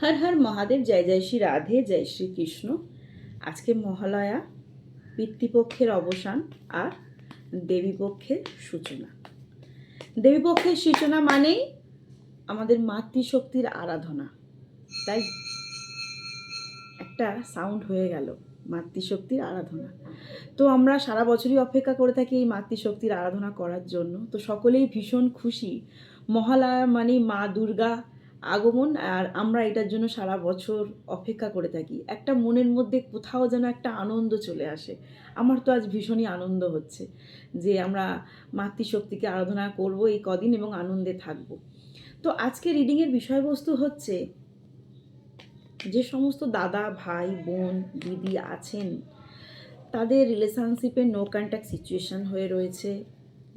হর হর মহাদেব, জয় জয় শ্রী রাধে, জয় শ্রী কৃষ্ণ। আজকে মহালয়া, পিতৃপক্ষের অবসান আর দেবীপক্ষের সূচনা। দেবীপক্ষের সূচনা মানেই আমাদের মাতৃশক্তির আরাধনা, তাই একটা সাউন্ড হয়ে গেল মাতৃশক্তির আরাধনা। তো আমরা সারা বছরই অপেক্ষা করে থাকি এই মাতৃশক্তির আরাধনা করার জন্য। তো সকলেই ভীষণ খুশি, মহালয়া মানে মা দুর্গা আগমন, আর আমরা এটার জন্য সারা বছর অপেক্ষা করে থাকি। একটা মনের মধ্যে কোথাও যেন একটা আনন্দ চলে আসে। আমার তো আজ ভীষণই আনন্দ হচ্ছে যে আমরা মাতৃশক্তিকে আরাধনা করব এই কদিন এবং আনন্দে থাকব। তো আজকে রিডিংয়ের বিষয়বস্তু হচ্ছে, যে সমস্ত দাদা ভাই বোন দিদি আছেন তাদের রিলেশনশিপে নো কন্ট্যাক্ট সিচুয়েশান হয়ে রয়েছে,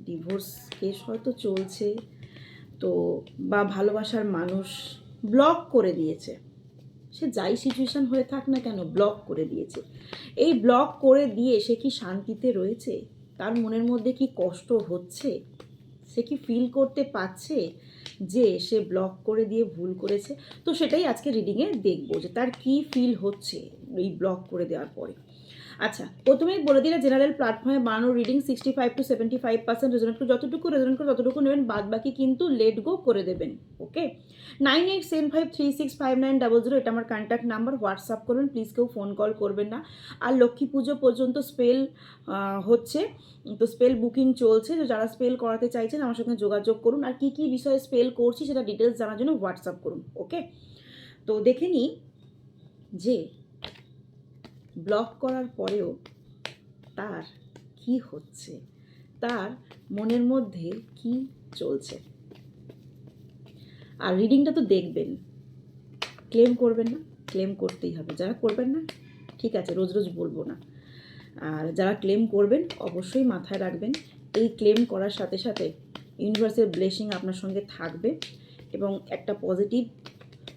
ডিভোর্স কেস হয়তো চলছে, তো বা ভালোবাসার মানুষ ব্লক করে দিয়েছে, সে যাই সিচুয়েশান হয়ে থাক না কেন ব্লক করে দিয়েছে। এই ব্লক করে দিয়ে সে কি শান্তিতে রয়েছে? তার মনের মধ্যে কি কষ্ট হচ্ছে? সে কি ফিল করতে পারছে যে সে ব্লক করে দিয়ে ভুল করেছে? তো সেটাই আজকে রিডিংয়ে দেখবো যে তার কি ফিল হচ্ছে এই ব্লক করে দেওয়ার পরে। আচ্ছা, প্রথমেই বলে দিলে জেনারেল প্ল্যাটফর্মে বানানো রিডিং 65 to 75% রেজোনেট করে, যতটুকু রেজোনেট করে ততটুকু নেবেন, বাদ বাকি কিন্তু লেট গো করে দেবেন। ওকে, 9875365900 এটা আমার কন্ট্যাক্ট নাম্বার, হোয়াটসঅ্যাপ করবেন প্লিজ, কেউ ফোন কল করবেন না। আর লক্ষ্মী পুজো পর্যন্ত স্পেল হচ্ছে, তো স্পেল বুকিং চলছে, তো যারা স্পেল করাতে চাইছেন আমার সঙ্গে যোগাযোগ করুন। আর কী কী বিষয়ে স্পেল করছি সেটা ডিটেলস জানার জন্য হোয়াটসঅ্যাপ করুন। ওকে, তো দেখে নিই যে ব্লক করার পরেও তার কি হচ্ছে, তার মনের মধ্যে কি চলছে। আর রিডিংটা তো দেখবেন, ক্লেম করবেন না, ক্লেম করতেই হবে। যারা করবেন না ঠিক আছে, রোজ রোজ বলবো না। আর যারা ক্লেম করবেন অবশ্যই মাথায় রাখবেন, এই ক্লেম করার সাথে সাথে ইউনিভার্সের ব্লেসিং আপনার সঙ্গে থাকবে এবং একটা পজিটিভ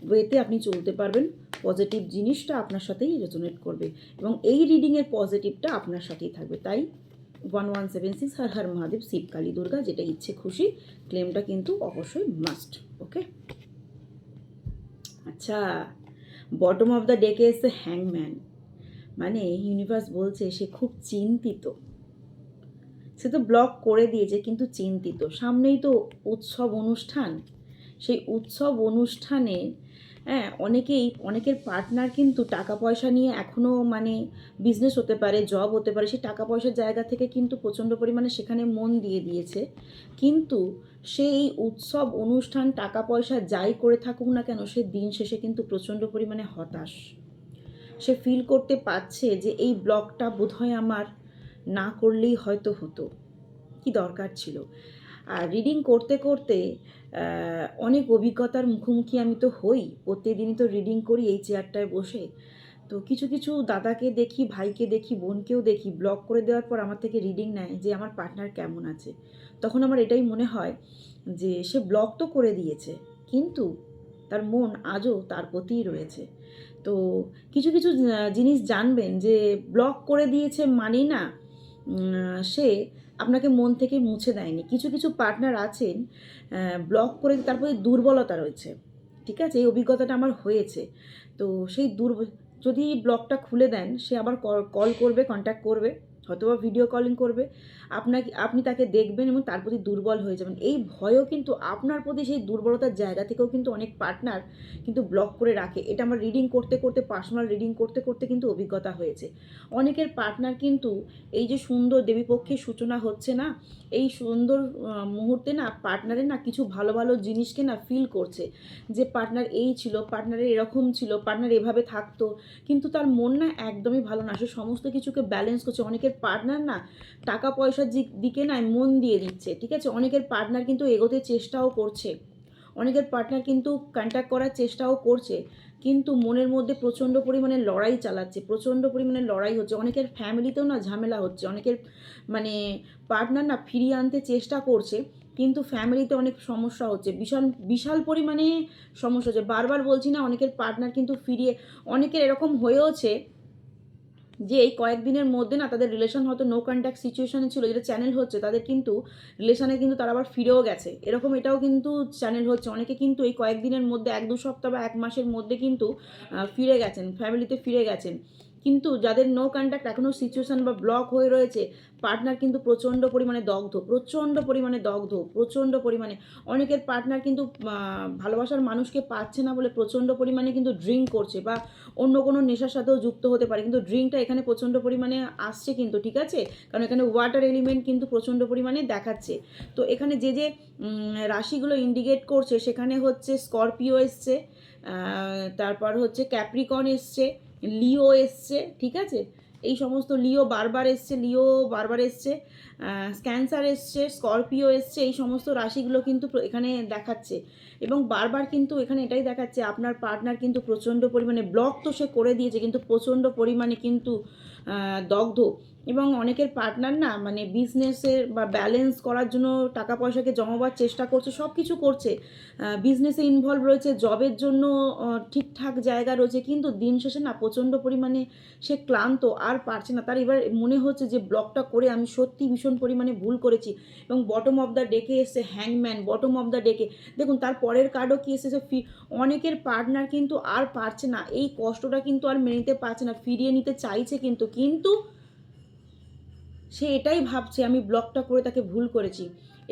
ওয়েতে আপনি চলতে পারবেন। পজিটিভ জিনিসটা আপনার সাথেই রেজোনেট করবে এবং এই রিডিংয়ের পজিটিভটা আপনার সাথেই থাকবে। তাই 1176 হর হর মহাদেব, শিব কালী দুর্গা, যেটা ইচ্ছে খুশি ক্লেমটা কিন্তু অবশ্যই মাস্ট। ওকে, আচ্ছা, বটম অফ দ্য ডেকে এসে হ্যাংম্যান, মানে ইউনিভার্স বলছে সে খুব চিন্তিত। সে তো ব্লক করে দিয়েছে কিন্তু চিন্তিত। সামনেই তো উৎসব অনুষ্ঠান, সেই উৎসব অনুষ্ঠানে অনেকের পার্টনার কিন্তু টাকা পয়সা নিয়ে এখনও মানে বিজনেস হতে পারে, জব হতে পারে, সেই টাকা পয়সার জায়গা থেকে কিন্তু প্রচণ্ড পরিমাণে সেখানে মন দিয়ে দিয়েছে। কিন্তু সেই উৎসব অনুষ্ঠান টাকা পয়সা যাই করে থাকুক না কেন, সে দিন শেষে কিন্তু প্রচণ্ড পরিমাণে হতাশ। সে ফিল করতে পারছে যে এই ব্লগটা বোধহয় আমার না করলেই হয়তো হতো, কি দরকার ছিল। আর রিডিং করতে করতে অনেক অভিজ্ঞতার মুখোমুখি আমি তো হই, প্রত্যেকদিনই তো রিডিং করি এই চেয়ারটায় বসে। তো কিছু কিছু দাদাকে দেখি, ভাইকে দেখি, বোনকেও দেখি ব্লক করে দেওয়ার পর আমার থেকে রিডিং নেয় যে আমার পার্টনার কেমন আছে। তখন আমার এটাই মনে হয় যে সে ব্লক তো করে দিয়েছে কিন্তু তার মন আজও তার প্রতিই রয়েছে। তো কিছু কিছু জিনিস জানবেন যে ব্লক করে দিয়েছে মানেই না সে আপনাকে মন থেকে মুছে দেয়নি। কিছু কিছু পার্টনার আছেন ব্লক করে তার প্রতি দুর্বলতা রয়েছে, ঠিক আছে, এই অভিজ্ঞতাটা আমার হয়েছে। তো সেই যদি ব্লকটা খুলে দেন সে আবার কল করবে, কন্ট্যাক্ট করবে, হয়তোবা ভিডিও কলিং করবে, আপনি তাকে দেখবেন এবং তার প্রতি দুর্বল হয়ে যাবেন। এই ভয়ও কিন্তু আপনার প্রতি, সেই দুর্বলতার জায়গা থেকেও কিন্তু অনেক পার্টনার কিন্তু ব্লক করে রাখে। এটা আমার রিডিং করতে করতে, পার্সোনাল রিডিং করতে করতে কিন্তু অভিজ্ঞতা হয়েছে। অনেকের পার্টনার কিন্তু এই যে সুন্দর দেবীপক্ষের সূচনা হচ্ছে না, এই সুন্দর মুহূর্তে না পার্টনারের না কিছু ভালো ভালো জিনিসকে না ফিল করছে যে পার্টনার এই ছিল, পার্টনারের এরকম ছিল, পার্টনার এভাবে থাকতো, কিন্তু তার মন না একদমই ভালো না, সে সমস্ত কিছুকে ব্যালেন্স করছে। অনেকের পার্টনার না টাকা পয়সার দিকে না মন দিয়ে দিচ্ছে, ঠিক আছে, অনেকের পার্টনার কিন্তু এগোতে চেষ্টাও করছে, অনেকের পার্টনার কিন্তু কন্ট্যাক্ট করার চেষ্টাও করছে, কিন্তু মনের মধ্যে প্রচণ্ড পরিমাণে লড়াই চালাচ্ছে, প্রচণ্ড পরিমাণে লড়াই হচ্ছে। অনেকের ফ্যামিলিতেও না ঝামেলা হচ্ছে, অনেকের মানে পার্টনার না ফিরিয়ে আনতে চেষ্টা করছে কিন্তু ফ্যামিলিতে অনেক সমস্যা হচ্ছে, বিশাল বিশাল পরিমাণে সমস্যা হচ্ছে। বারবার বলছি না, অনেকের পার্টনার কিন্তু ফিরিয়ে, অনেকের এরকম হয়েওছে যে এই কয়েকদিনের মধ্যে না তাদের রিলেশন হয়তো নো কন্ট্যাক্ট সিচুয়েশনে ছিল, যেটা চ্যানেল হচ্ছে তাদের কিন্তু রিলেশনে কিন্তু তারা আবার ফিরেও গেছে, এরকম এটাও কিন্তু চ্যানেল হচ্ছে। অনেকে কিন্তু এই কয়েকদিনের মধ্যে 1-2 সপ্তাহ বা 1 মাসের মধ্যে কিন্তু ফিরে গেছেন, ফ্যামিলিতে ফিরে গেছেন। কিন্তু যাদের নো কন্ট্যাক্ট এখনও সিচুয়েশন বা ব্লক হয়ে রয়েছে, পার্টনার কিন্তু প্রচণ্ড পরিমাণে দগ্ধ, প্রচণ্ড পরিমাণে দগ্ধ, প্রচণ্ড পরিমাণে। অনেকের পার্টনার কিন্তু ভালোবাসার মানুষকে পাচ্ছে না বলে প্রচণ্ড পরিমাণে কিন্তু ড্রিঙ্ক করছে বা অন্য কোনো নেশার সাথেও যুক্ত হতে পারে, কিন্তু ড্রিঙ্কটা এখানে প্রচণ্ড পরিমাণে আসছে কিন্তু, ঠিক আছে? কারণ এখানে ওয়াটার এলিমেন্ট কিন্তু প্রচণ্ড পরিমাণে দেখাচ্ছে। তো এখানে যে যে রাশিগুলো ইন্ডিকেট করছে সেখানে হচ্ছে স্করপিও এসছে, তারপর হচ্ছে ক্যাপ্রিকন এসছে, লিও এসছে, ঠিক আছে? এই সমস্ত লিও বারবার এসছে, ক্যান্সার এসছে, স্করপিও এসছে, এই সমস্ত রাশিগুলো কিন্তু এখানে দেখাচ্ছে। এবং বারবার কিন্তু এখানে এটাই দেখাচ্ছে আপনার পার্টনার কিন্তু প্রচণ্ড পরিমাণে ব্লক তো সে করে দিয়েছে, কিন্তু প্রচণ্ড পরিমাণে কিন্তু দগ্ধ। এবং অনেকের পার্টনার না মানে বিজনেসের বা ব্যালেন্স করার জন্য টাকা পয়সাকে জমাবার চেষ্টা করছে, সব কিছু করছে, বিজনেসে ইনভলভ রয়েছে, জবের জন্য ঠিকঠাক জায়গা রয়েছে, কিন্তু দিন শেষে না প্রচণ্ড পরিমাণে সে ক্লান্ত, আর পারছে না। তার এবার মনে হচ্ছে যে ব্লকটা করে আমি সত্যি ভীষণ পরিমাণে ভুল করেছি। এবং বটম অফ দ্য ডেকে এসে হ্যাংম্যান, বটম অফ দ্য ডেকে দেখুন তার পরের কার্ডও কি এসেছে, অনেকের পার্টনার কিন্তু আর পারছে না, এই কষ্টটা কিন্তু আর মেনে নিতে পারছে না, ফিরিয়ে নিতে চাইছে কিন্তু সে এটাই ভাবছে আমি ব্লকটা করে তাকে ভুল করেছি।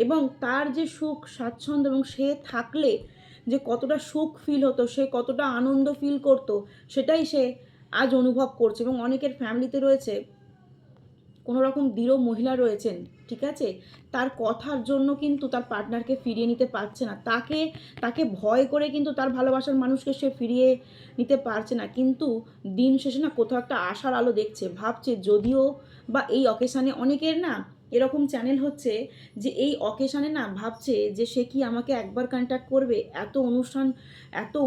এবং তার যে সুখ স্বাচ্ছন্দ্য এবং সে থাকলে যে কতটা সুখ ফিল হতো, সে কতটা আনন্দ ফিল করতো, সেটাই সে আজ অনুভব করছে। এবং অনেকের ফ্যামিলিতে রয়েছে কোনো রকম দৃঢ় মহিলা রয়েছেন, ঠিক আছে? তার কথার জন্য কিন্তু তার পার্টনারকে ফিরিয়ে নিতে পারছে না, তাকে ভয় করে কিন্তু তার ভালোবাসার মানুষকে সে ফিরিয়ে নিতে পারছে না। কিন্তু দিন শেষে না কোথাও একটা আশার আলো দেখছে, ভাবছে যদিও বা এই অকেশানে অনেকের না এরকম চ্যানেল হচ্ছে যে এই অকেশানে না ভাবছে যে সে কি আমাকে একবার কন্ট্যাক্ট করবে, এত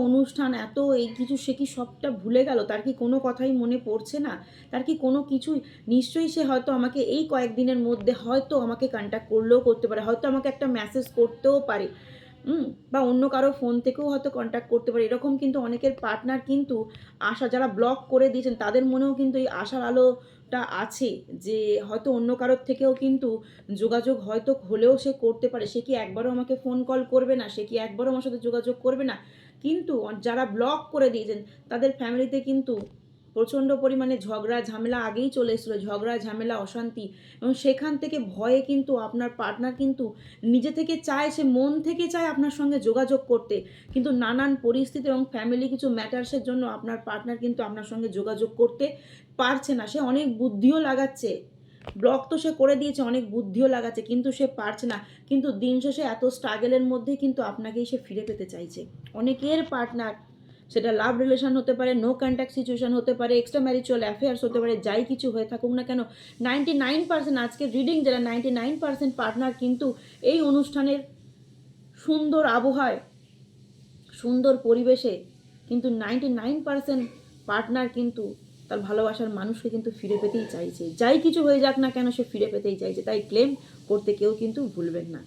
অনুষ্ঠান এত এই কিছু, সে কি সবটা ভুলে গেল, তার কি কোনো কথাই মনে পড়ছে না, তার কি কোনো কিছুই, নিশ্চয়ই সে হয়তো আমাকে এই কয়েকদিনের মধ্যে হয়তো আমাকে কন্ট্যাক্ট করলেও করতে পারে, হয়তো আমাকে একটা মেসেজ করতেও পারে, বা অন্য কারো ফোন থেকেও হয়তো কন্ট্যাক্ট করতে পারে। এরকম কিন্তু অনেকের পার্টনার কিন্তু আশা, যারা ব্লক করে দিয়েছেন তাদের মনেও কিন্তু এই আশার আলোটা আছে যে হয়তো অন্য কারোর থেকেও কিন্তু যোগাযোগ হয়তো হলেও সে করতে পারে। সে কি একবারও আমাকে ফোন কল করবে না, সে কি একবারও আমার সাথে যোগাযোগ করবে না? কিন্তু যারা ব্লক করে দিয়েছেন তাদের ফ্যামিলিতে কিন্তু প্রচণ্ড পরিমাণে ঝগড়া ঝামেলা আগেই চলে এসেছিলো, ঝগড়া ঝামেলা অশান্তি। এবং সেখান থেকে ভয়ে কিন্তু আপনার পার্টনার কিন্তু নিজে থেকে চায়, সে মন থেকে চায় আপনার সঙ্গে যোগাযোগ করতে, কিন্তু নানান পরিস্থিতি এবং ফ্যামিলি কিছু ম্যাটার্সের জন্য আপনার পার্টনার কিন্তু আপনার সঙ্গে যোগাযোগ করতে পারছে না। সে অনেক বুদ্ধিও লাগাচ্ছে, ব্লক তো সে করে দিয়েছে, অনেক বুদ্ধিও লাগাচ্ছে, কিন্তু সে পারছে না। কিন্তু দিন শেষে এত স্ট্রাগলের মধ্যেই কিন্তু আপনাকেই সে ফিরে পেতে চাইছে। অনেকের পার্টনার, সেটা লাভ রিলেশন হতে পারে, নো কন্ট্যাক্ট সিচুয়েশন হতে পারে, এক্সট্রা ম্যারিচুয়াল অ্যাফেয়ার্স হতে পারে, যাই কিছু হয়ে থাকুক না কেন, 99% আজকের রিডিং যারা 99% পার্টনার কিন্তু এই অনুষ্ঠানের সুন্দর আবহাওয়ায়, সুন্দর পরিবেশে কিন্তু 99% পার্টনার কিন্তু তার ভালোবাসার মানুষকে কিন্তু ফিরে পেতেই চাইছে, যাই কিছু হয়ে যাক না কেন সে ফিরে পেতেই চাইছে। তাই ক্লেম করতে কেউ কিন্তু ভুলবেন না।